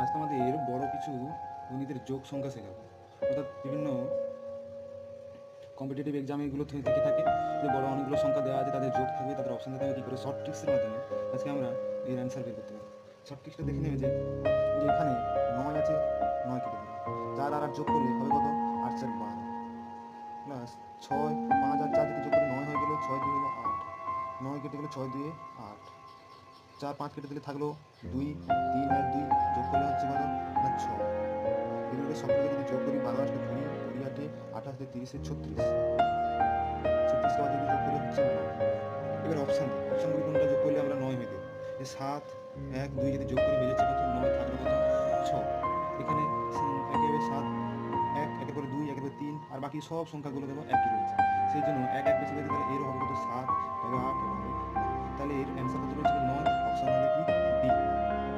আজকে আমাদের বড় কিছু গণিতের যোগ সংখ্যা শেখাবো। অর্থাৎ বিভিন্ন কম্পিটিটিভ এক্সাম এগুলো থেকে থাকে যে বড় অনেকগুলো সংখ্যা দেওয়া আছে, তাদের যোগ থাকবে, তাদের অপশন দিতে হবে কী করে শর্ট ট্রিক্সের মাধ্যমে আজকে আমরা এর অ্যান্সার বের করতে পারি। শর্ট ট্রিক্সটা দেখে নেবে যে এখানে 9 আছে, 9 কেটে দিলাম, 4 আর 8 যোগ করলে হবে কত? 8 4 12 প্লাস 6 5 আর 4 যদি যোগ করে 9 হয়ে গেল, 6 2 হলো 8, 9 কেটে গেলে 6 2 8, 4 5 কেটে দিলে থাকলো 2 3 আর 2 যোগ করলে হচ্ছে কত না 6। এগুলোকে সবগুলো যদি যোগ করি 12 8 20 20 8 28 30 36, 36 আবার যদি যোগ করি হচ্ছে 9। এবার অপশানগুলো কোনটা যোগ করলে আমরা 9 হয়ে দেবো। যে 7 1 2 যদি যোগ করি হয়ে যাচ্ছে কত? 9 থাকলো কত? 6। এখানে একেবারে 7 1 একের পরে 2 একের পরে 3 আর বাকি সব সংখ্যাগুলো দেবো একই রয়েছে, সেই জন্য 1 1 বেশি রয়েছে, তাহলে এর হবে কত? 7 হবে 8 হবে 9। তাহলে এর অ্যান্সার কত রয়েছে? 9। অপশান হবে কি? ডি।